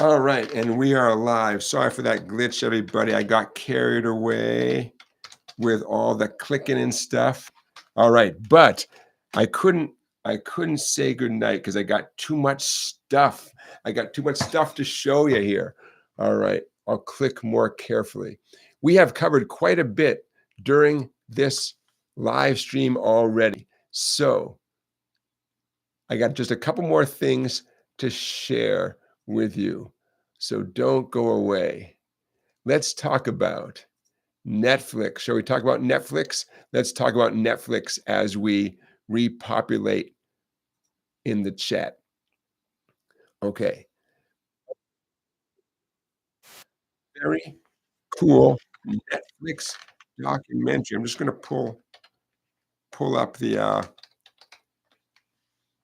All right, and we are live. Sorry for that glitch, everybody. I got carried away with all the clicking and stuff. All right, but I couldn't say goodnight because I got too much stuff. I got too much stuff to show you here. All right, I'll click more carefully. We have covered quite a bit during this live stream already. So I got just a couple more things to share with you. So don't go away. Let's talk about Netflix. Shall we talk about Netflix? Let's talk about Netflix as we repopulate in the chat. Okay. Very cool Netflix documentary. I'm just going to pull up the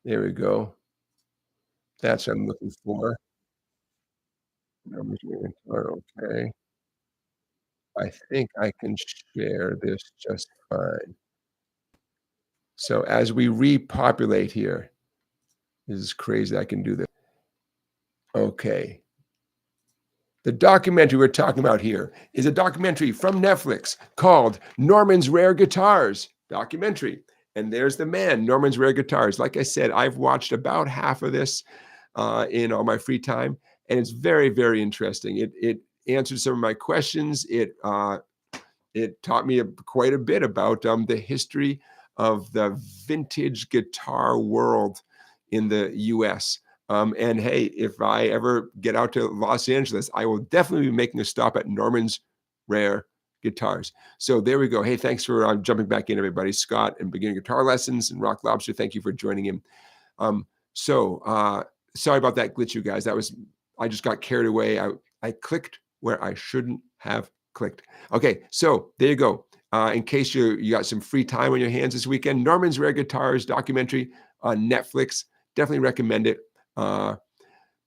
there we go. That's what I'm looking for. Okay. I think I can share this just fine. So as we repopulate here, this is crazy. I can do this. Okay. The documentary we're talking about here is a documentary from Netflix called Norman's Rare Guitars documentary. And there's the man, Norman's Rare Guitars. Like I said, I've watched about half of this in all my free time, and it's very, very interesting. It answered some of my questions. It taught me quite a bit about the history of the vintage guitar world in the U.S. And hey, if I ever get out to Los Angeles, I will definitely be making a stop at Norman's Rare Guitars. So there we go. Hey, thanks for jumping back in, everybody. Scott and Beginner Guitar Lessons and Rock Lobster, thank you for joining in. Sorry about that glitch, you guys. I just got carried away. I clicked where I shouldn't have clicked. Okay, so there you go. In case you got some free time on your hands this weekend, Norman's Rare Guitars documentary on Netflix. Definitely recommend it.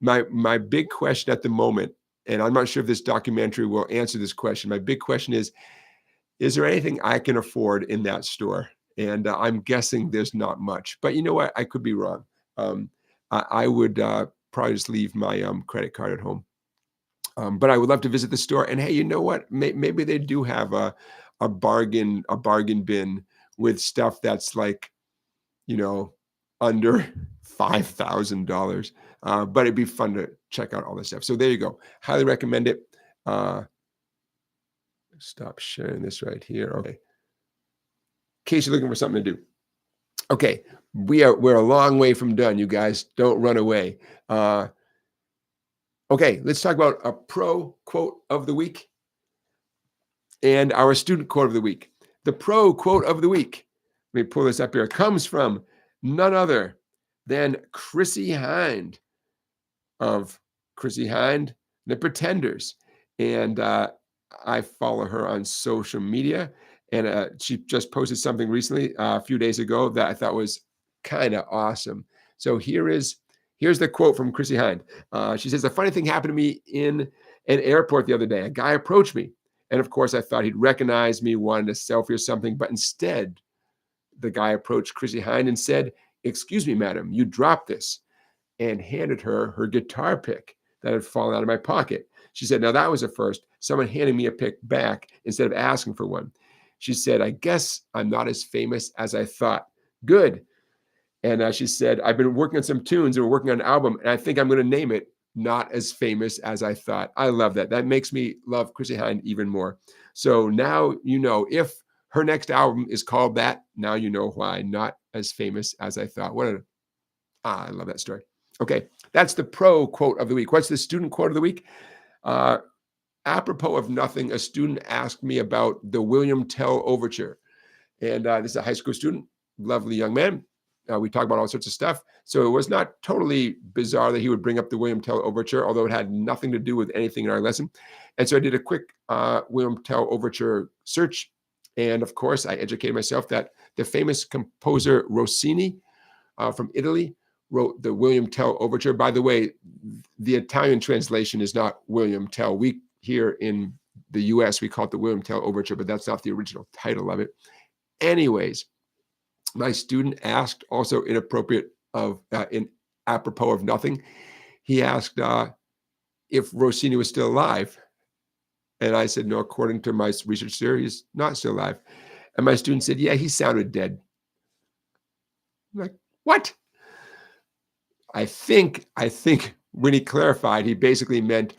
My big question at the moment, and I'm not sure if this documentary will answer this question. My big question is there anything I can afford in that store? And I'm guessing there's not much, but you know what? I could be wrong. I would probably just leave my credit card at home. But I would love to visit the store. And hey, you know what? Maybe they do have a bargain bin with stuff that's like, under $5,000. But it'd be fun to check out all this stuff. So there you go. Highly recommend it. Stop sharing this right here. Okay. In case you're looking for something to do. Okay, we're a long way from done, you guys. Don't run away. Okay, let's talk about a pro quote of the week and our student quote of the week. The pro quote of the week, let me pull this up here, comes from none other than Chrissie Hynde of Chrissie Hynde, The Pretenders. And I follow her on social media. And she just posted something recently, a few days ago, that I thought was kind of awesome. So here's the quote from Chrissie Hynde. She says, "The funny thing happened to me in an airport the other day. A guy approached me. And of course, I thought he'd recognize me, wanted a selfie or something. But instead, the guy approached Chrissie Hynde and said, 'Excuse me, madam, you dropped this,' and handed her guitar pick that had fallen out of my pocket. She said, 'Now that was a first. Someone handing me a pick back instead of asking for one.' She said, 'I guess I'm not as famous as I thought.' Good." And she said, "I've been working on some tunes and we're working on an album, and I think I'm going to name it Not As Famous As I Thought." I love that. That makes me love Chrissie Hynde even more. So now you know, if her next album is called that, now you know why. Not As Famous As I Thought. I love that story. Okay, that's the pro quote of the week. What's the student quote of the week? Apropos of nothing, a student asked me about the William Tell Overture. And this is a high school student, lovely young man. We talk about all sorts of stuff. So it was not totally bizarre that he would bring up the William Tell Overture, although it had nothing to do with anything in our lesson. And so I did a quick William Tell Overture search. And of course, I educated myself that the famous composer Rossini from Italy wrote the William Tell Overture. By the way, the Italian translation is not William Tell. We here in the US, we call it the William Tell Overture, but that's not the original title of it. Anyways, my student asked, also inappropriate in apropos of nothing, he asked if Rossini was still alive. And I said, no, according to my research there, he's not still alive. And my student said, yeah, he sounded dead. I'm like, what? I think when he clarified, he basically meant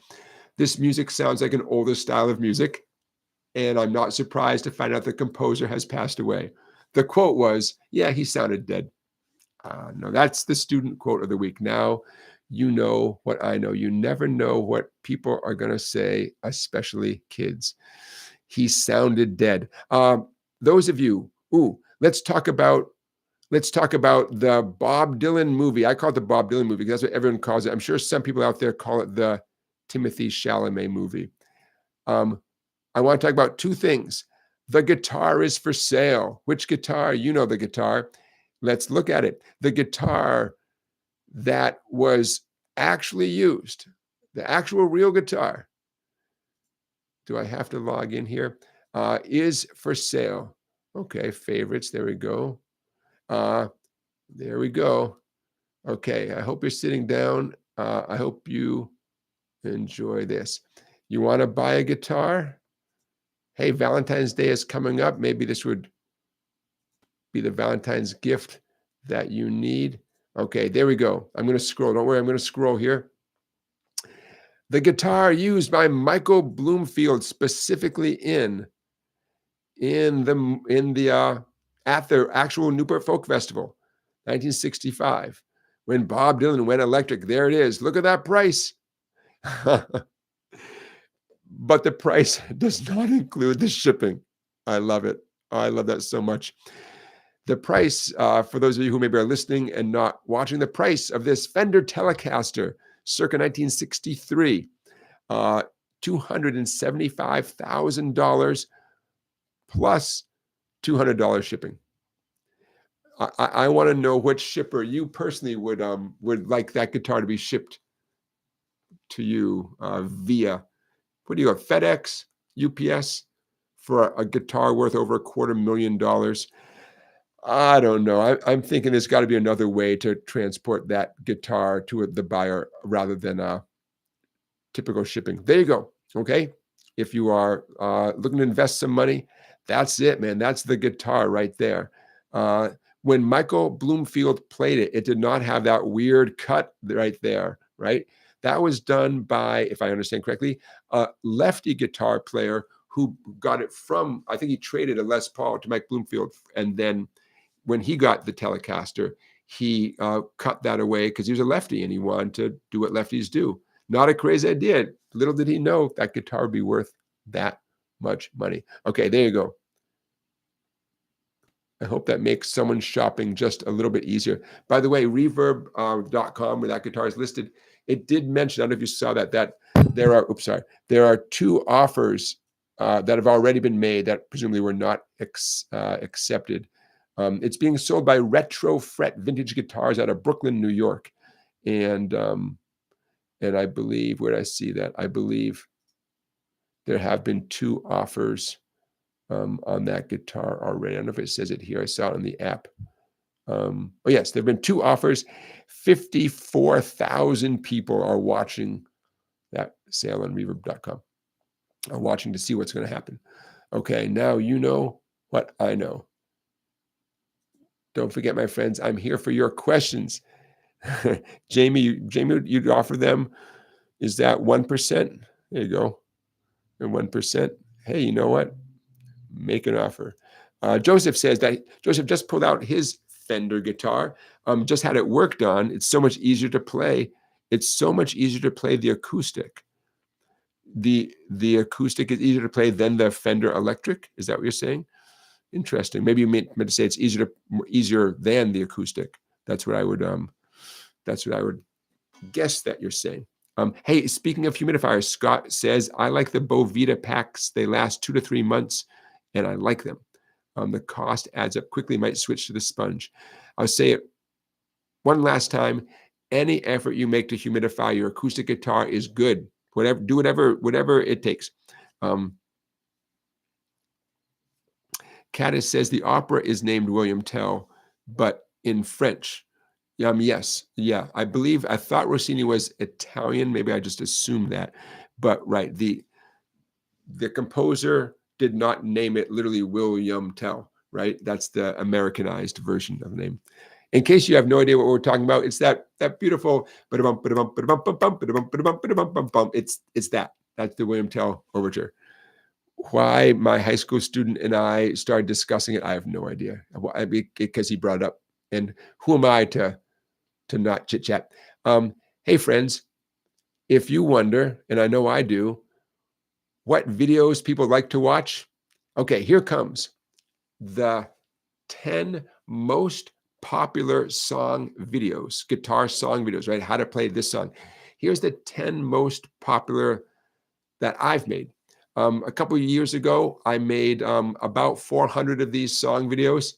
this music sounds like an older style of music, and I'm not surprised to find out the composer has passed away. The quote was, yeah, he sounded dead. No, that's the student quote of the week. Now you know what I know. You never know what people are going to say, especially kids. He sounded dead. Those of you, let's talk about the Bob Dylan movie. I call it the Bob Dylan movie because that's what everyone calls it. I'm sure some people out there call it the Timothy Chalamet movie. I want to talk about two things. The guitar is for sale. Which guitar? You know the guitar. Let's look at it. The guitar that was actually used, the actual real guitar. Do I have to log in here? Is for sale. Okay, favorites. There we go. There we go. Okay, I hope you're sitting down. I hope you enjoy this. You want to buy a guitar? Hey, Valentine's Day is coming up. Maybe this would be the Valentine's gift that you need. Okay, there we go. I'm going to scroll. Don't worry, I'm going to scroll here. The guitar used by Michael Bloomfield specifically at the actual Newport Folk Festival, 1965, when Bob Dylan went electric. There it is. Look at that price. But the price does not include the shipping. I love it. I love that so much. The price, for those of you who maybe are listening and not watching, the price of this Fender Telecaster, circa 1963, $275,000 plus $200 shipping. I want to know which shipper you personally would like that guitar to be shipped to you via. What do you have? FedEx, UPS for a guitar worth over $250,000. I don't know. I'm thinking there's got to be another way to transport that guitar to the buyer rather than typical shipping. There you go. Okay. If you are looking to invest some money, that's it, man. That's the guitar right there. When Michael Bloomfield played it, it did not have that weird cut right there, right? That was done by, if I understand correctly, a lefty guitar player who got it from, I think he traded a Les Paul to Mike Bloomfield. And then when he got the Telecaster, he cut that away because he was a lefty and he wanted to do what lefties do. Not a crazy idea. Little did he know that guitar would be worth that much money. Okay, there you go. I hope that makes someone's shopping just a little bit easier. By the way, reverb.com, where that guitar is listed, it did mention, I don't know if you saw that there are two offers that have already been made that presumably were not accepted. It's being sold by Retro Fret Vintage Guitars out of Brooklyn, New York. And I believe, where did I see that? I believe there have been two offers on that guitar already. I don't know if it says it here. I saw it on the app. Oh, yes, there have been two offers. 54,000 people are watching that sale on reverb.com, are watching to see what's going to happen. Okay, now you know what I know. Don't forget, my friends, I'm here for your questions. Jamie, you'd offer them, is that 1%? There you go. And 1%. Hey, you know what? Make an offer. Joseph says that Joseph just pulled out his Fender guitar, just had it worked on. It's so much easier to play. It's so much easier to play the acoustic. The acoustic is easier to play than the Fender electric. Is that what you're saying? Interesting. Maybe you meant to say it's easier than the acoustic. That's what I would guess that you're saying. Hey, speaking of humidifiers, Scott says, I like the Bovita packs. They last 2 to 3 months, and I like them. The cost adds up quickly. Might switch to the sponge. I'll say it one last time. Any effort you make to humidify your acoustic guitar is good. Do whatever it takes. Caddis says the opera is named William Tell, but in French. Yes. Yeah. I thought Rossini was Italian. Maybe I just assumed that. But right, the composer did not name it literally William Tell, right? That's the Americanized version of the name. In case you have no idea what we're talking about, it's that beautiful it's that. That's the William Tell overture. Why my high school student and I started discussing it, I have no idea. Because he brought it up. And who am I to not chit chat? Hey friends, if you wonder, and I know I do, what videos people like to watch, okay, here comes the 10 most popular song videos, guitar song videos, right? How to play this song. Here's the 10 most popular that I've made. A couple of years ago, I made about 400 of these song videos.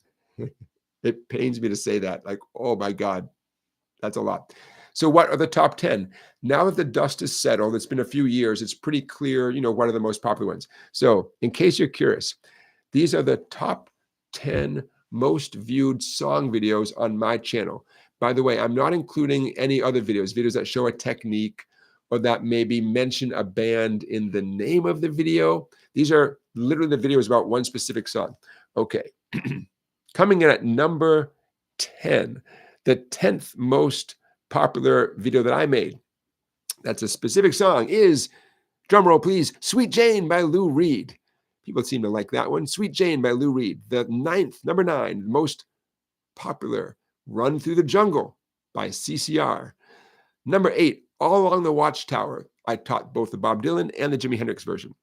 It pains me to say that. Like, oh my God, that's a lot. So what are the top 10? Now that the dust is settled, it's been a few years, it's pretty clear, what are the most popular ones. So in case you're curious, these are the top 10 most viewed song videos on my channel. By the way, I'm not including any other videos that show a technique or that maybe mention a band in the name of the video. These are literally the videos about one specific song. Okay. Coming in at number 10, the 10th most popular video that I made, that's a specific song, is, drumroll please, Sweet Jane by Lou Reed. People seem to like that one. Sweet Jane by Lou Reed. The number 9, most popular, Run Through the Jungle by CCR. Number 8, All Along the Watchtower. I taught both the Bob Dylan and the Jimi Hendrix version.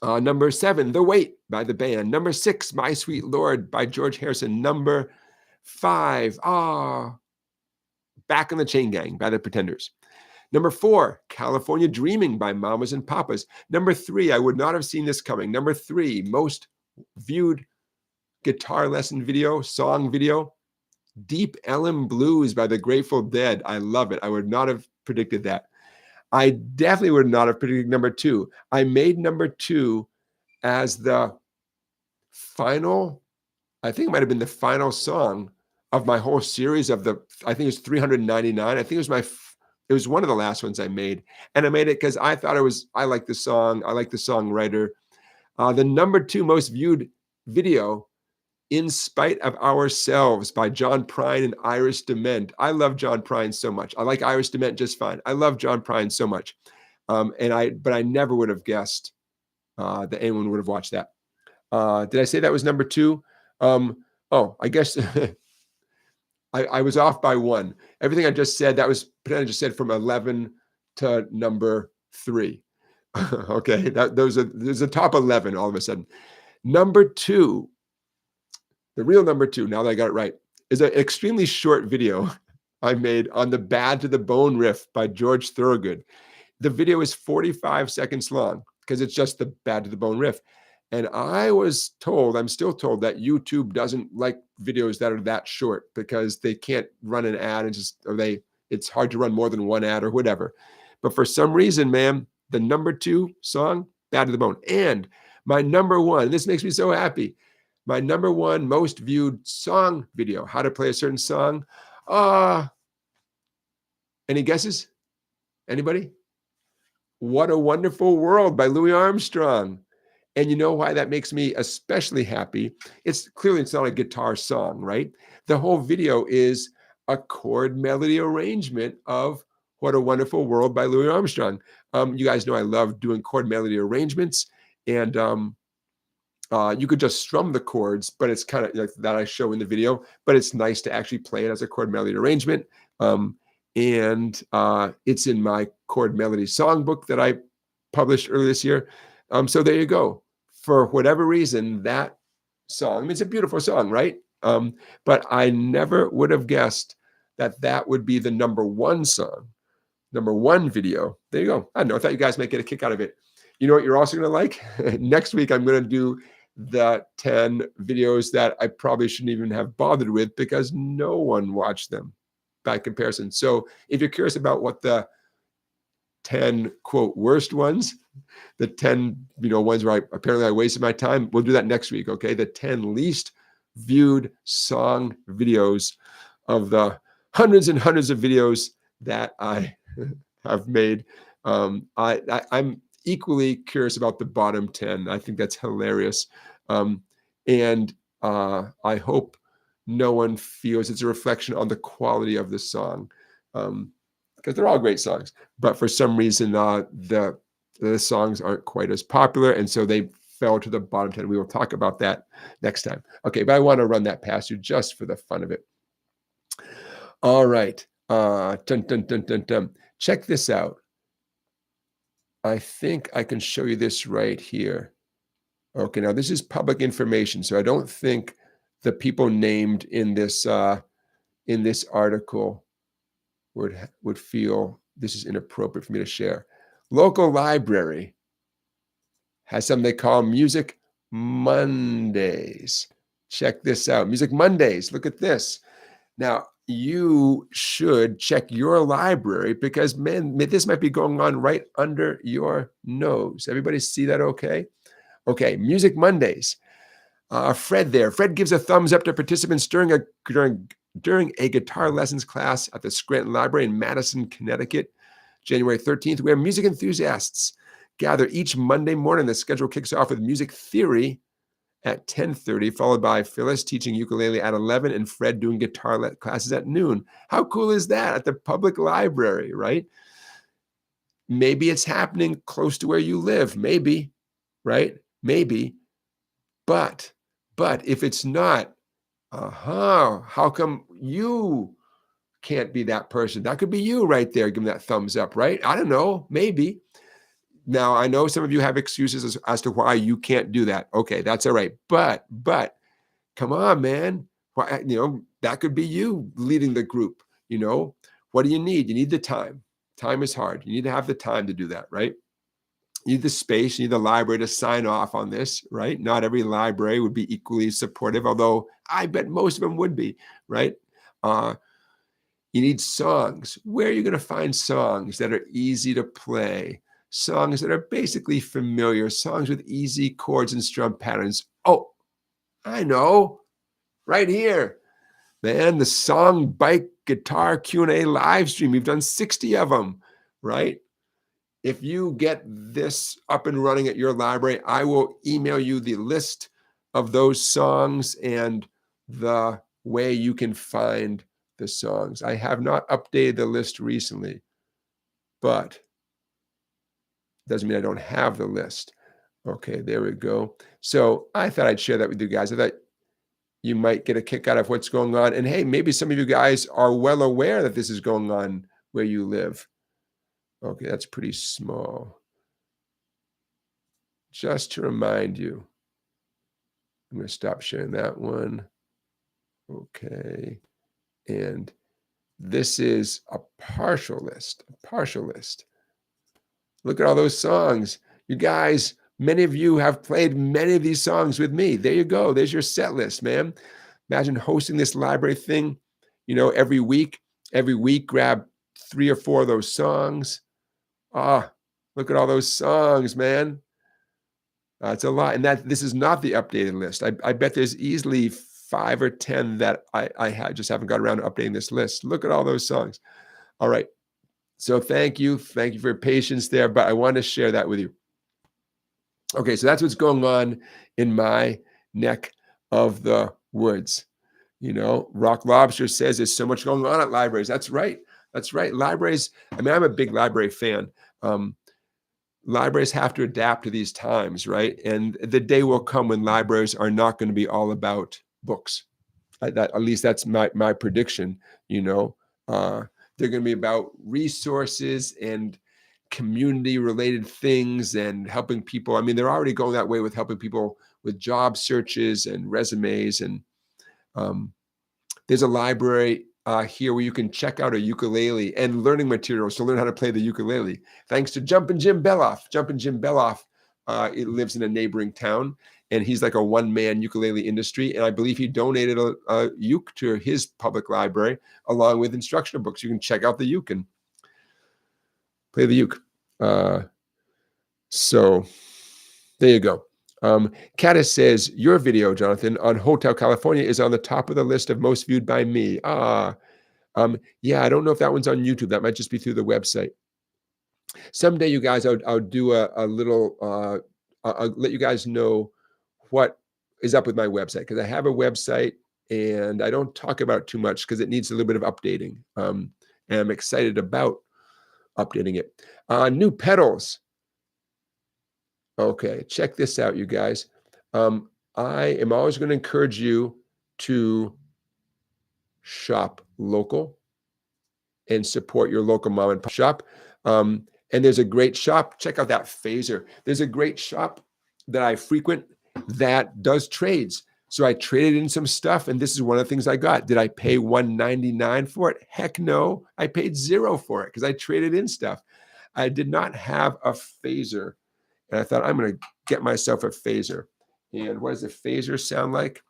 Number 7, The Wait by the band. Number 6, My Sweet Lord by George Harrison. Number 5, Back on the Chain Gang by the Pretenders. Number 4, California Dreaming by Mamas and Papas. Number 3, I would not have seen this coming. Number 3, most viewed guitar lesson video, song video, Deep Ellum Blues by the Grateful Dead. I love it. I would not have predicted that. I definitely would not have predicted number 2. I made number 2 as the final, I think it might have been the final song of my whole series of I think it was 399. I think it was one of the last ones I made. And I made it because I thought I like the song. I like the songwriter. The number 2 most viewed video, In Spite of Ourselves by John Prine and Iris DeMent. I love John Prine so much. I like Iris DeMent just fine. I love John Prine so much. But I never would have guessed that anyone would have watched that. Did I say that was number 2? I guess I was off by 1. Everything I just said, I just said from 11 to number 3. Okay, there's a top 11 all of a sudden. Number 2, the real number 2, now that I got it right, is an extremely short video I made on the Bad to the Bone riff by George Thorogood. The video is 45 seconds long because it's just the Bad to the Bone riff. And I was told, I'm still told, that YouTube doesn't like videos that are that short because they can't run an ad it's hard to run more than one ad or whatever. But for some reason, man, the number 2 song, Bad to the Bone. And my number 1, this makes me so happy, my number 1 most viewed song video, how to play a certain song. Any guesses? Anybody? What a Wonderful World by Louis Armstrong. And you know why that makes me especially happy? It's not a guitar song, right? The whole video is a chord melody arrangement of What a Wonderful World by Louis Armstrong. You guys know I love doing chord melody arrangements, and you could just strum the chords, but it's kind of like that I show in the video, but it's nice to actually play it as a chord melody arrangement. And it's in my chord melody songbook that I published earlier this year. So there you go. For whatever reason, that song, it's a beautiful song, right? But I never would have guessed that would be the number 1 song, number 1 video. There you go. I don't know. I thought you guys might get a kick out of it. You know what you're also going to like? Next week, I'm going to do the 10 videos that I probably shouldn't even have bothered with because no one watched them by comparison. So if you're curious about what the 10 quote worst ones, the 10 ones where I wasted my time, we'll do that next week. Okay, the 10 least viewed song videos of the hundreds and hundreds of videos that I have made. I'm equally curious about the bottom 10. I think that's hilarious. And I hope no one feels it's a reflection on the quality of the song, because they're all great songs. But for some reason, the songs aren't quite as popular, and so they fell to the bottom 10. We will talk about that next time. Okay, but I want to run that past you just for the fun of it. All right. Dun, dun, dun, dun, dun. Check this out. I think I can show you this right here. Okay, now this is public information, so I don't think the people named in this article would feel this is inappropriate for me to share. Local library has something they call Music Mondays. Check this out. Music Mondays. Look at this. Now, you should check your library because, man, this might be going on right under your nose. Everybody see that okay? Okay, Music Mondays. Fred there. Fred gives a thumbs up to participants during a guitar lessons class at the Scranton Library in Madison, Connecticut, January 13th, where music enthusiasts gather each Monday morning. The schedule kicks off with music theory at 10:30, followed by Phyllis teaching ukulele at 11 and Fred doing guitar classes at noon. How cool is that at the public library, right? Maybe it's happening close to where you live. Maybe, right? Maybe. But if it's not, how come you can't be that person? That could be you right there. Give them that thumbs up, right? I don't know. Maybe. Now, I know some of you have excuses as to why you can't do that. Okay, that's all right. But come on, man. Why, that could be you leading the group. What do you need? You need the time. Time is hard. You need to have the time to do that, right? You need the space. You need the library to sign off on this, right? Not every library would be equally supportive, although I bet most of them would be, right? You need songs. Where are you going to find songs that are easy to play? Songs that are basically familiar, songs with easy chords and strum patterns. Oh, I know, right here, man, the SongBike Guitar Q&A live stream. We've done 60 of them, right? If you get this up and running at your library, I will email you the list of those songs and the way you can find the songs. I have not updated the list recently, but doesn't mean I don't have the list. Okay, there we go. So I thought I'd share that with you guys. I thought you might get a kick out of what's going on. And hey, maybe some of you guys are well aware that this is going on where you live. Okay, that's pretty small. Just to remind you, I'm going to stop sharing that one. Okay. And this is a partial list, Look at all those songs. You guys, many of you have played many of these songs with me. There you go. There's your set list, man. Imagine hosting this library thing, every week. Every week, grab 3 or 4 of those songs. Look at all those songs, man. It's a lot. And this is not the updated list. I bet there's easily 5 or 10 that I just haven't got around to updating this list. Look at all those songs. All right. So thank you for your patience there, but I want to share that with you. Okay, so that's what's going on in my neck of the woods. Rock Lobster says there's so much going on at libraries. That's right. Libraries, I'm a big library fan. Libraries have to adapt to these times, right? And the day will come when libraries are not going to be all about books. At least that's my prediction, They're going to be about resources and community-related things and helping people. I mean, they're already going that way with helping people with job searches and resumes. And there's a library here where you can check out a ukulele and learning materials to learn how to play the ukulele. Thanks to Jumpin' Jim Beloff. Jumpin' Jim Beloff, it lives in a neighboring town, and he's like a one-man ukulele industry. And I believe he donated a uke to his public library along with instructional books. You can check out the uke and play the uke. So there you go. Caddis says, your video, Jonathan, on Hotel California is on the top of the list of most viewed by me. Yeah, I don't know if that one's on YouTube. That might just be through the website. Someday, you guys, I'll do a little, I'll let you guys know what is up with my website, because I have a website and I don't talk about it too much because it needs a little bit of updating. And I'm excited about updating it. New pedals. Okay, check this out, you guys. I am always going to encourage you to shop local and support your local mom and pop shop. And there's a great shop. Check out that phaser. There's a great shop that I frequent that does trades. So I traded in some stuff, and this is one of the things I got. Did I pay $199 for it? Heck no. I paid $0 for it because I traded in stuff. I did not have a phaser, and I thought, I'm going to get myself a phaser. And what does a phaser sound like?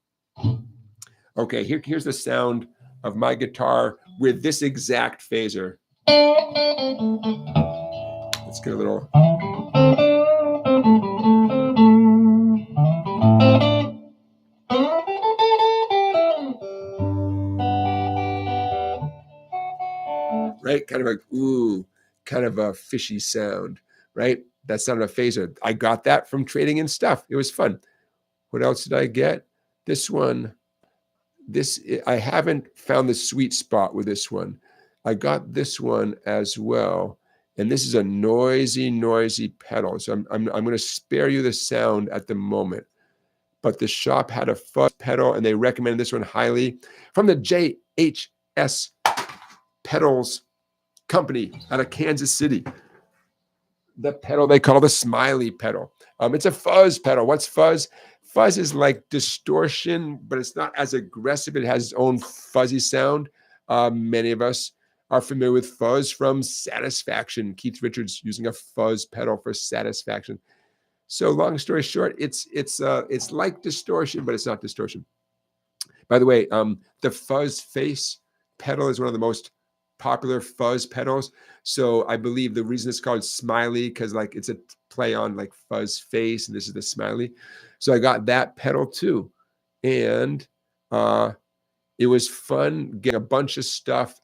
Okay, here's the sound of my guitar with this exact phaser. Let's get a little. Right? Kind of a ooh, kind of a fishy sound, right? That's not a phaser. I got that from trading in stuff. It was fun. What else did I get? This one. I haven't found the sweet spot with this one. I got this one as well, and this is a noisy pedal. So I'm going to spare you the sound at the moment. But the shop had a fuzz pedal, and they recommended this one highly, from the JHS Pedals Company out of Kansas City. The pedal they call the Smiley pedal. It's a fuzz pedal. What's fuzz? Fuzz is like distortion, but it's not as aggressive. It has its own fuzzy sound. Many of us are familiar with fuzz from Satisfaction. Keith Richards using a fuzz pedal for Satisfaction. So long story short, it's like distortion, but it's not distortion. By the way, the fuzz face pedal is one of the most popular fuzz pedals. So I believe the reason it's called Smiley, because like it's a play on like fuzz face, and this is the Smiley. So I got that pedal too. And it was fun getting a bunch of stuff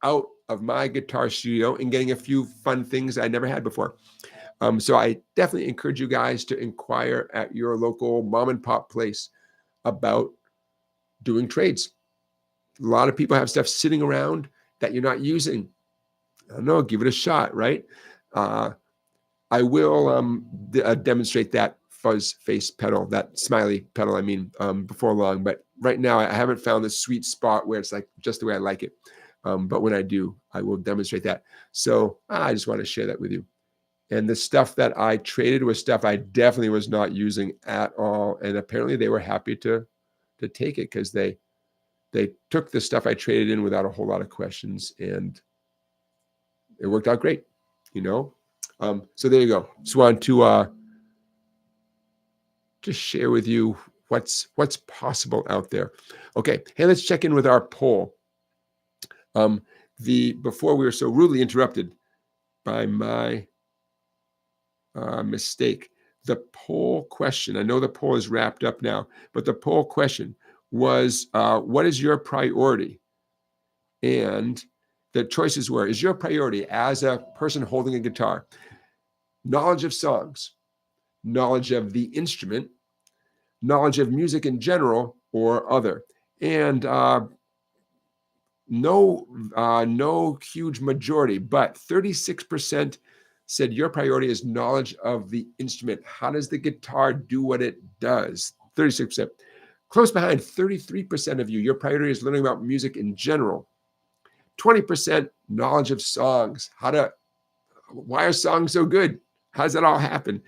out of my guitar studio and getting a few fun things I never had before. So I definitely encourage you guys to inquire at your local mom and pop place about doing trades. A lot of people have stuff sitting around that you're not using. I don't know, give it a shot, right? I will demonstrate that fuzz face pedal, that Smiley pedal, I mean, before long. But right now, I haven't found the sweet spot where it's like just the way I like it. But when I do, I will demonstrate that. So I just want to share that with you. And the stuff that I traded was stuff I definitely was not using at all. And apparently they were happy to take it, because they took the stuff I traded in without a whole lot of questions, and it worked out great, you know? So there you go. Just wanted to just share with you what's possible out there. Okay, hey, let's check in with our poll. Before we were so rudely interrupted by my mistake, the poll question, I know the poll is wrapped up now, but the poll question was, what is your priority? And the choices were, is your priority as a person holding a guitar, knowledge of songs, knowledge of the instrument, knowledge of music in general, or other? And no huge majority, but 36% said your priority is knowledge of the instrument. How does the guitar do what it does? 36%. Close behind, 33% of you, your priority is learning about music in general. 20% knowledge of songs. Why are songs so good? How does that all happen?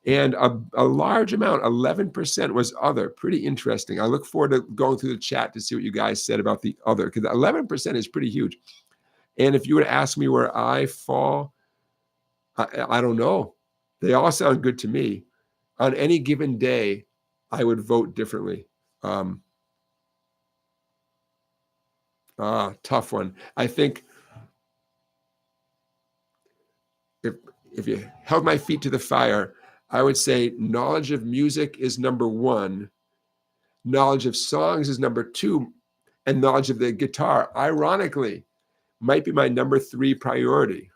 And a large amount, 11%, was other. Pretty interesting. I look forward to going through the chat to see what you guys said about the other, because 11% is pretty huge. And if you were to ask me where I fall, I don't know. They all sound good to me. On any given day, I would vote differently. Tough one. I think if you held my feet to the fire, I would say knowledge of music is number one. Knowledge of songs is number two. and knowledge of the guitar, ironically, might be my number 3 priority.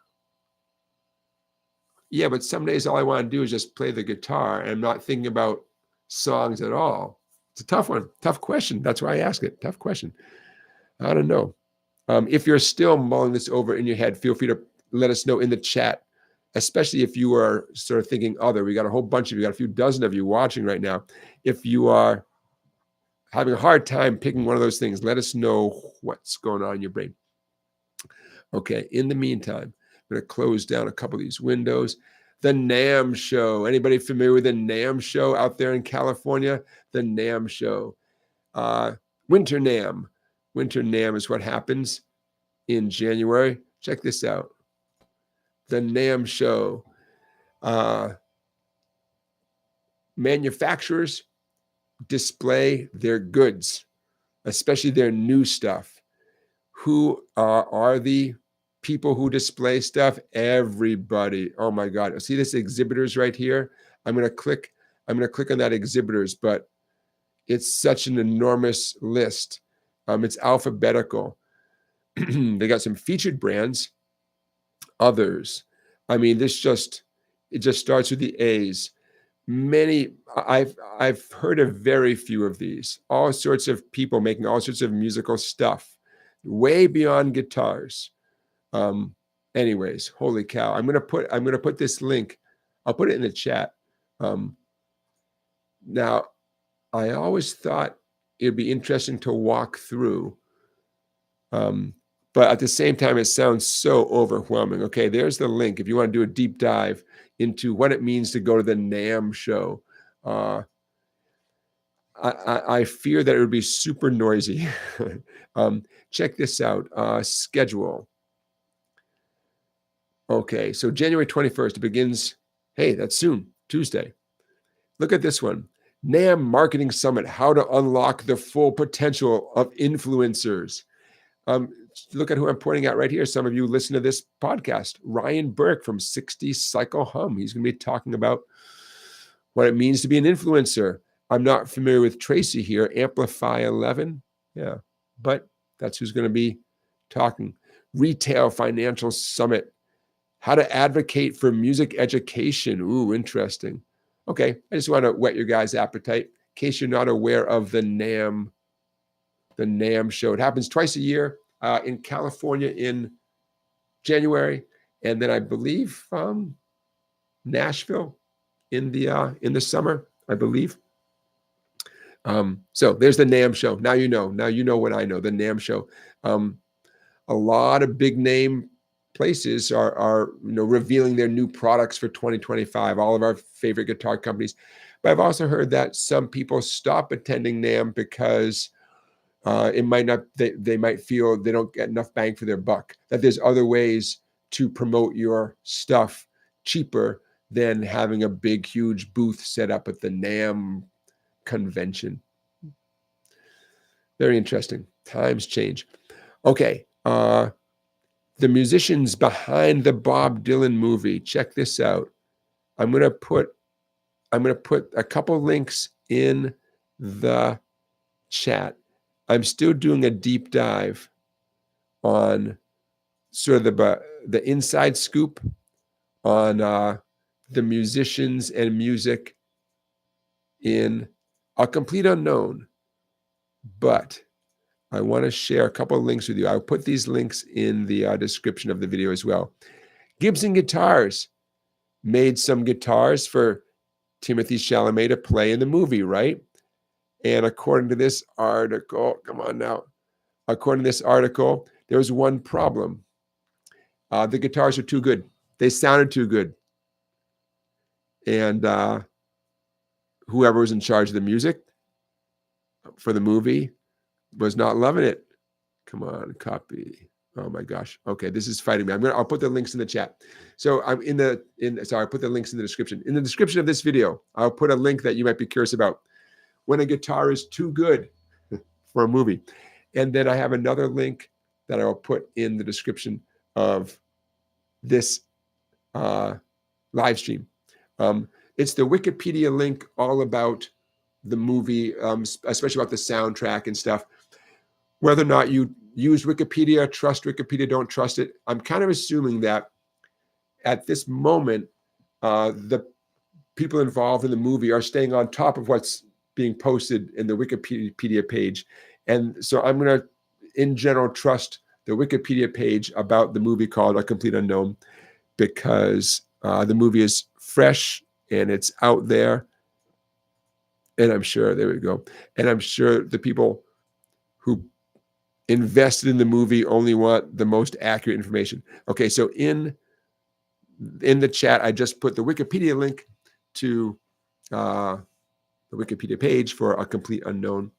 Yeah, but some days all I want to do is just play the guitar, and I'm not thinking about songs at all. It's a tough one, tough question. That's why I ask it. Tough question. I don't know. If you're still mulling this over in your head, feel free to let us know in the chat, especially if you are sort of thinking other. We got a whole bunch of you, got a few dozen of you watching right now. If you are having a hard time picking one of those things, let us know what's going on in your brain. Okay, in the meantime, I'm going to close down a couple of these windows. The NAMM Show. Anybody familiar with the NAMM Show out there in California? The NAMM Show. Winter NAMM. Winter NAMM is what happens in January. Check this out. The NAMM Show. Manufacturers display their goods, especially their new stuff. Who are the people who display stuff? Everybody. Oh my God. See this exhibitors right here? I'm going to click on that exhibitors, but it's such an enormous list. It's alphabetical. They got some featured brands, others. I mean, it just starts with the A's. Many, I've heard of very few of these. All sorts of people making all sorts of musical stuff, way beyond guitars. Anyways, holy cow! I'm gonna put this link. I'll put it in the chat. Now, I always thought it'd be interesting to walk through, but at the same time, it sounds so overwhelming. Okay, there's the link if you want to do a deep dive into what it means to go to the NAMM Show. I fear that it would be super noisy. Check this out. Schedule. Okay, so January 21st, it begins. Hey, that's soon, Tuesday. Look at this one. NAMM Marketing Summit, how to unlock the full potential of influencers. Look at who I'm pointing out right here. Some of you listen to this podcast. Ryan Burke from 60 Cycle Hum. He's going to be talking about what it means to be an influencer. I'm not familiar with Tracy here. Amplify 11. Yeah, but that's who's going to be talking. Retail Financial Summit. How to advocate for music education. Ooh, interesting. Okay, I just want to whet your guys' appetite in case you're not aware of the NAMM Show. It happens twice a year in California in January, and then I believe Nashville in the summer, I believe. So there's the NAMM Show. Now you know. Now you know what I know. The NAMM Show. A lot of big name places are revealing their new products for 2025. All of our favorite guitar companies. But I've also heard that some people stop attending NAMM because it might not. They might feel they don't get enough bang for their buck. That there's other ways to promote your stuff cheaper than having a big, huge booth set up at the NAMM convention. Very interesting. Times change. Okay. The musicians behind the Bob Dylan movie. Check this out. I'm gonna put a couple links in the chat. I'm still doing a deep dive on sort of the inside scoop on the musicians and music in a complete unknown. But I want to share a couple of links with you. I'll put these links in the description of the video as well. Gibson Guitars made some guitars for Timothée Chalamet to play in the movie, right? And according to this article, come on now. According to this article, there was one problem. The guitars are too good. They sounded too good. And whoever was in charge of the music for the movie was not loving it. Come on, copy. Oh my gosh. Okay, this is fighting me. I'll put the links in the chat. So I'm I'll put the links in the description. In the description of this video, I'll put a link that you might be curious about. When a guitar is too good for a movie. And then I have another link that I'll put in the description of this live stream. It's the Wikipedia link all about the movie, especially about the soundtrack and stuff. whether or not you use Wikipedia, trust Wikipedia, don't trust it, I'm kind of assuming that at this moment, the people involved in the movie are staying on top of what's being posted in the Wikipedia page. And so I'm going to, in general, trust the Wikipedia page about the movie called A Complete Unknown, because the movie is fresh and it's out there. And I'm sure, there we go. And I'm sure the people who invested in the movie only want the most accurate information. Okay, so in the chat, I just put the Wikipedia link to the Wikipedia page for A Complete Unknown.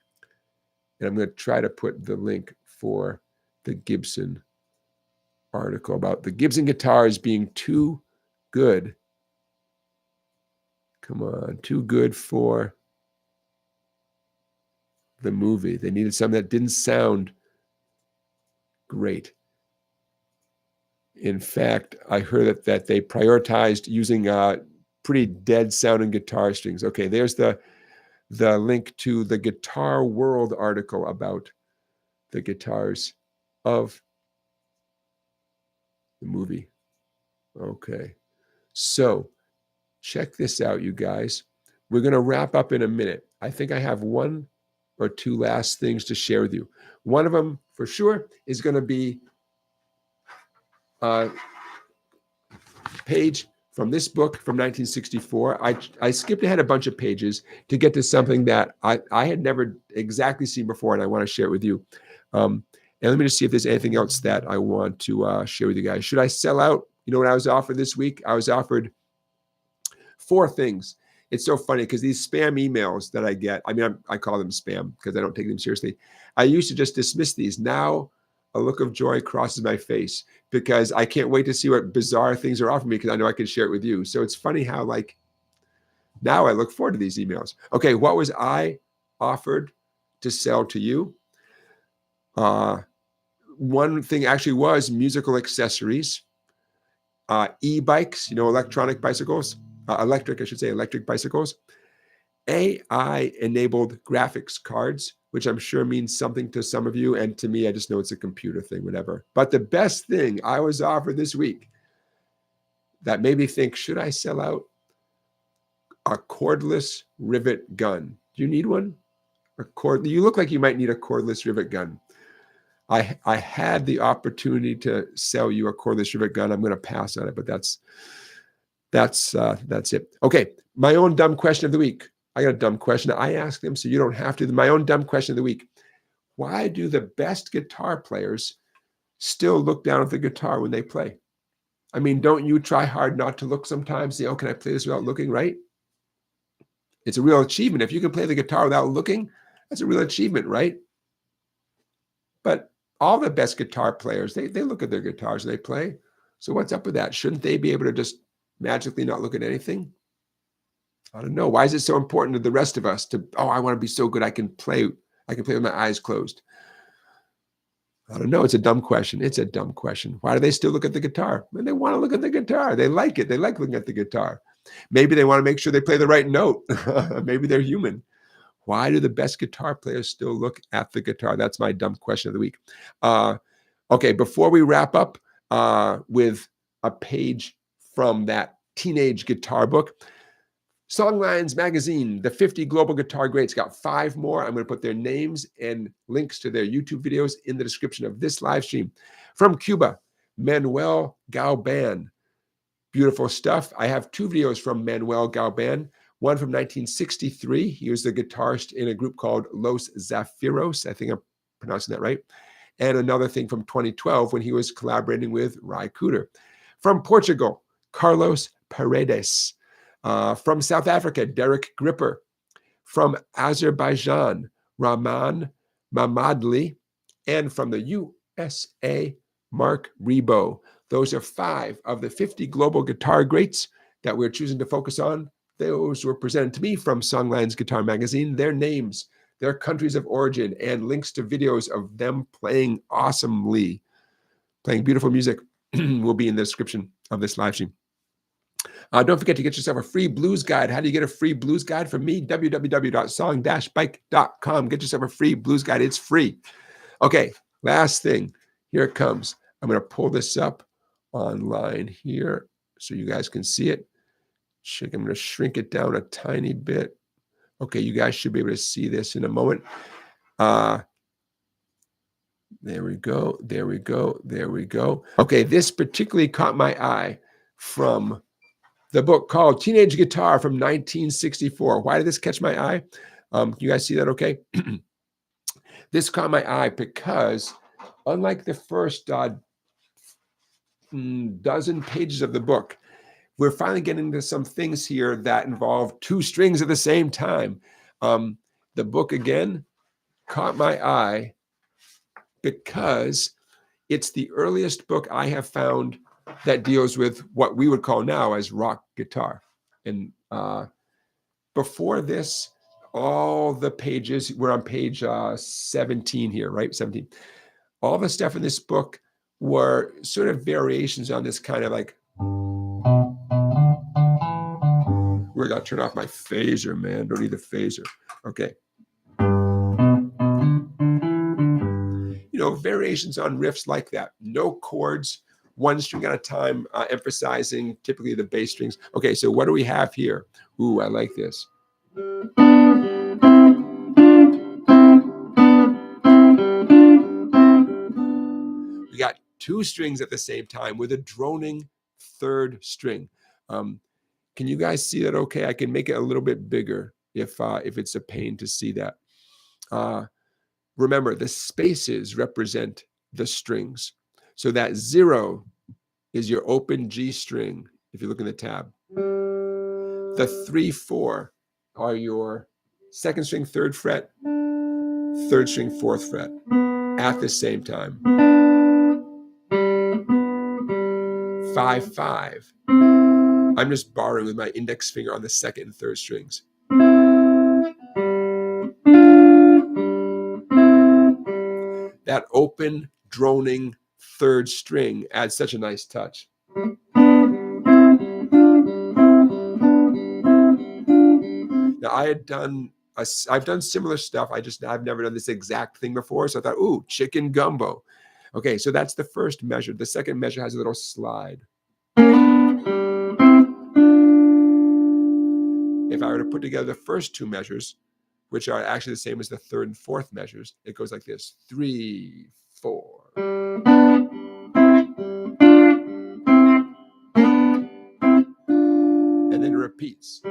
And I'm going to try to put the link for the Gibson article about the Gibson guitars being too good. Come on, too good for the movie. They needed something that didn't sound great. In fact, I heard that they prioritized using pretty dead sounding guitar strings. Okay, there's the link to the Guitar World article about the guitars of the movie. Okay, so check this out, you guys. We're going to wrap up in a minute. I think I have one or two last things to share with you. One of them, for sure, is going to be a page from this book from 1964. I skipped ahead a bunch of pages to get to something that I had never exactly seen before, and I want to share it with you. And let me just see if there's anything else that I want to share with you guys. Should I sell out? You know what I was offered this week? I was offered 4 things. It's so funny because these spam emails that I get, I mean, I call them spam because I don't take them seriously. I used to just dismiss these. Now a look of joy crosses my face because I can't wait to see what bizarre things are offering me because I know I can share it with you. So it's funny how, like, now I look forward to these emails. Okay, what was I offered to sell to you? One thing actually was musical accessories, e-bikes, electronic bicycles, electric bicycles, AI-enabled graphics cards, which I'm sure means something to some of you, and to me, I just know it's a computer thing, whatever. But the best thing I was offered this week that made me think, should I sell out? A cordless rivet gun. Do you need one? You look like you might need a cordless rivet gun. I had the opportunity to sell you a cordless rivet gun. I'm going to pass on it, but that's it. Okay, my own dumb question of the week. I got a dumb question. I ask them so you don't have to. My own dumb question of the week. Why do the best guitar players still look down at the guitar when they play? I mean, don't you try hard not to look sometimes? Say, oh, can I play this without looking, right? It's a real achievement. If you can play the guitar without looking, that's a real achievement, right? But all the best guitar players, they look at their guitars and they play. So what's up with that? Shouldn't they be able to just magically not look at anything? I don't know. Why is it so important to the rest of us to, I want to be so good I can play with my eyes closed? I don't know. It's a dumb question. It's a dumb question. Why do they still look at the guitar? When they want to look at the guitar. They like it. They like looking at the guitar. Maybe they want to make sure they play the right note. Maybe they're human. Why do the best guitar players still look at the guitar? That's my dumb question of the week. Okay, before we wrap up with a page from that teenage guitar book, Songlines magazine, the 50 global guitar greats, got 5 more. I'm going to put their names and links to their YouTube videos in the description of this live stream. From Cuba, Manuel Galban. Beautiful stuff. I have 2 videos from Manuel Galban. One from 1963. He was the guitarist in a group called Los Zafiros. I think I'm pronouncing that right. And another thing from 2012 when he was collaborating with Ry Cooder. From Portugal, Carlos Paredes. From South Africa, Derek Gripper. From Azerbaijan, Rahman Mamadli. And from the USA, Mark Rebo. Those are 5 of the 50 global guitar greats that we're choosing to focus on. Those were presented to me from Songlines Guitar Magazine. Their names, their countries of origin, and links to videos of them playing awesomely, playing beautiful music will be in the description of this live stream. Don't forget to get yourself a free blues guide. How do you get a free blues guide from me? www.song-bike.com. Get yourself a free blues guide. It's free. Okay, last thing. Here it comes. I'm going to pull this up online here so you guys can see it. I'm going to shrink it down a tiny bit. Okay, you guys should be able to see this in a moment. There we go. There we go. There we go. Okay, this particularly caught my eye from the book called Teenage Guitar from 1964. Why did this catch my eye? You guys see that okay? This caught my eye because unlike the first dozen pages of the book, we're finally getting into some things here that involve two strings at the same time. The book, again, caught my eye because it's the earliest book I have found that deals with what we would call now as rock guitar. And before this, all the pages, we're on page 17 here, right? 17. All the stuff in this book were sort of variations on this kind of like, we're gonna turn off my phaser, man. Don't need the phaser. Okay. You know, variations on riffs like that. No chords, one string at a time, emphasizing typically the bass strings. Okay, so what do we have here? Ooh, I like this. We got two strings at the same time with a droning third string. Can you guys see that okay? I can make it a little bit bigger if it's a pain to see that. Remember, the spaces represent the strings. So that 0 is your open G string, if you look in the tab. The 3, 4 are your second string, third fret, third string, fourth fret at the same time. 5, 5. I'm just borrowing with my index finger on the second and third strings. That open, droning third string adds such a nice touch. Now, I've done similar stuff. I've never done this exact thing before. So I thought, ooh, chicken gumbo. Okay, so that's the first measure. The second measure has a little slide. If I were to put together the first two measures, which are actually the same as the third and fourth measures, it goes like this: 3, 4. And then it repeats.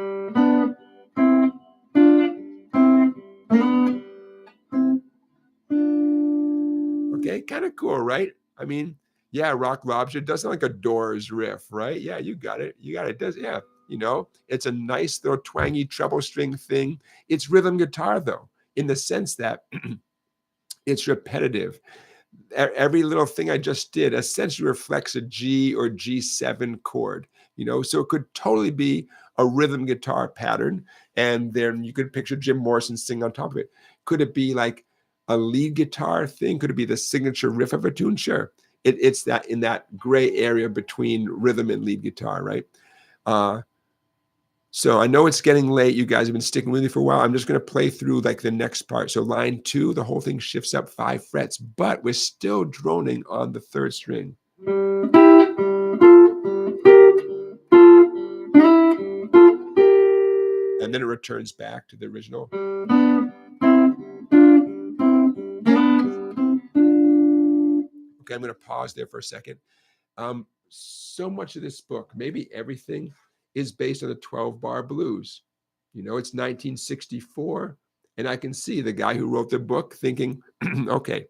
Okay, kind of cool, right? I mean, yeah, Rock Lobster does sound like a Doors riff, right? Yeah, you got it. You got it. It does, yeah. You know, it's a nice little twangy treble string thing. It's rhythm guitar, though, in the sense that it's repetitive. Every little thing I just did essentially reflects a G or G7 chord, you know, so it could totally be a rhythm guitar pattern. And then you could picture Jim Morrison sing on top of it. Could it be like a lead guitar thing? Could it be the signature riff of a tune? Sure. It's that in that gray area between rhythm and lead guitar, right? So I know it's getting late. You guys have been sticking with me for a while. I'm just going to play through like the next part. So line 2, the whole thing shifts up 5 frets, but we're still droning on the third string. And then it returns back to the original. Okay, I'm going to pause there for a second. So much of this book, maybe everything, is based on the 12-bar blues. You know, it's 1964, and I can see the guy who wrote the book thinking, okay,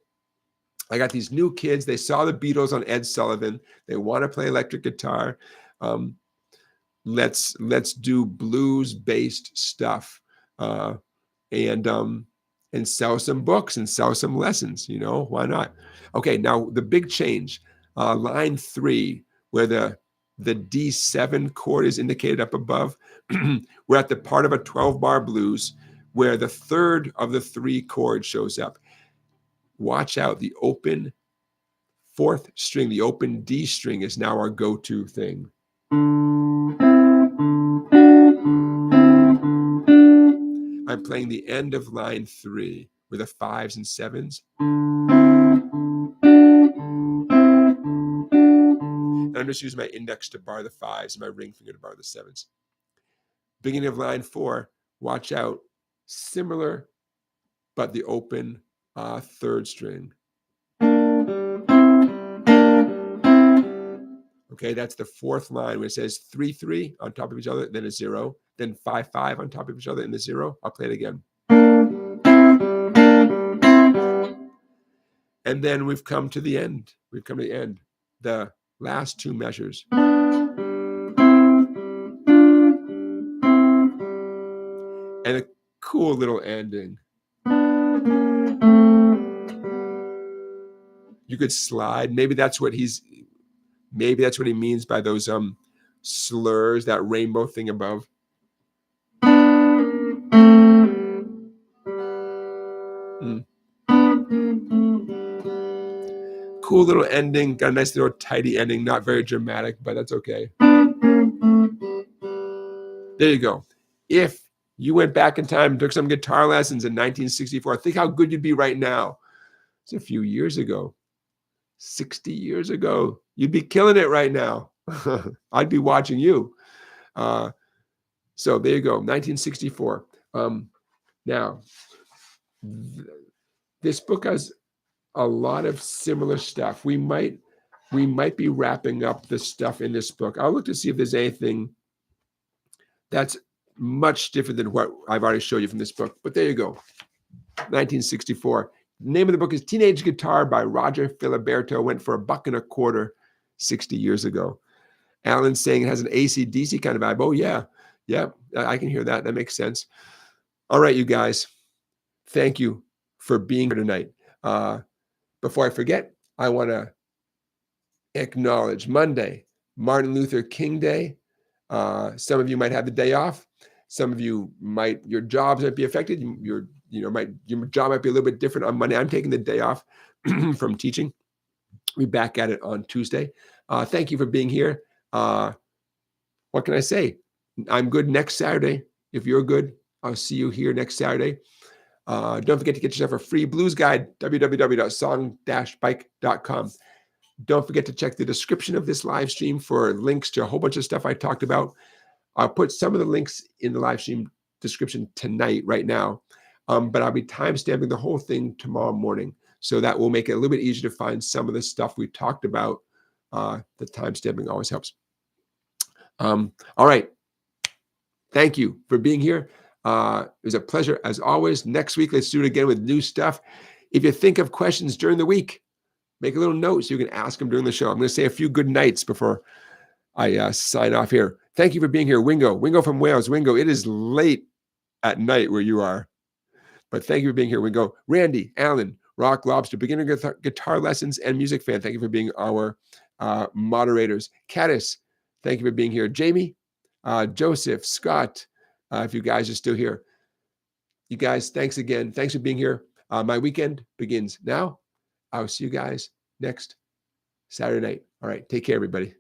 I got these new kids. They saw the Beatles on Ed Sullivan. They want to play electric guitar. Let's do blues-based stuff and sell some books and sell some lessons. You know, why not? Okay, now the big change, line 3, where the D7 chord is indicated up above. We're at the part of a 12-bar blues where the third of the 3 chords shows up. Watch out, the open fourth string, the open D string, is now our go-to thing. I'm playing the end of line 3 with the 5s and 7s. just using my index to bar the 5s and my ring finger to bar the 7s. Beginning of line 4, watch out. Similar, but the open 3rd string. Okay, that's the 4th line where it says 3-3 on top of each other, then a 0, then 5-5 on top of each other, and the 0. I'll play it again. And then we've come to the end. We've come to the end. The last 2 measures. And a cool little ending. You could slide. Maybe that's what he means by those slurs, that rainbow thing above. Cool little ending. Got a nice little tidy ending. Not very dramatic, but that's okay. There you go. If you went back in time and took some guitar lessons in 1964, think how good you'd be right now. It's a few years ago. 60 years ago. You'd be killing it right now. I'd be watching you. So there you go, 1964. Now, this book has a lot of similar stuff. We might be wrapping up the stuff in this book. I'll look to see if there's anything that's much different than what I've already showed you from this book. But there you go, 1964. The name of the book is Teenage Guitar by Roger Filiberto. Went for $1.25 60 years ago. Alan's saying it has an AC/DC kind of vibe. Oh, yeah. Yeah, I can hear that. That makes sense. All right, you guys. Thank you for being here tonight. Before I forget, I want to acknowledge Monday, Martin Luther King Day. Some of you might have the day off. Some of you might, your jobs might be affected. Your job might be a little bit different on Monday. I'm taking the day off from teaching. We'll be back at it on Tuesday. Thank you for being here. What can I say? I'm good next Saturday. If you're good, I'll see you here next Saturday. Don't forget to get yourself a free blues guide, www.song-bike.com. Don't forget to check the description of this live stream for links to a whole bunch of stuff I talked about. I'll put some of the links in the live stream description tonight, right now. But I'll be timestamping the whole thing tomorrow morning. So that will make it a little bit easier to find some of the stuff we talked about. The timestamping always helps. All right. Thank you for being here. It was a pleasure as always. Next week, let's do it again with new stuff. If you think of questions during the week, make a little note so you can ask them during the show. I'm going to say a few good nights before I sign off here. Thank you for being here, Wingo. Wingo from Wales. Wingo, it is late at night where you are. But thank you for being here, Wingo. Randy, Alan, Rock Lobster, beginner guitar lessons and music fan. Thank you for being our moderators. Caddis, thank you for being here. Jamie, Joseph, Scott, if you guys are still here. You guys, thanks again. Thanks for being here. My weekend begins now. I'll see you guys next Saturday night. All right, take care, everybody.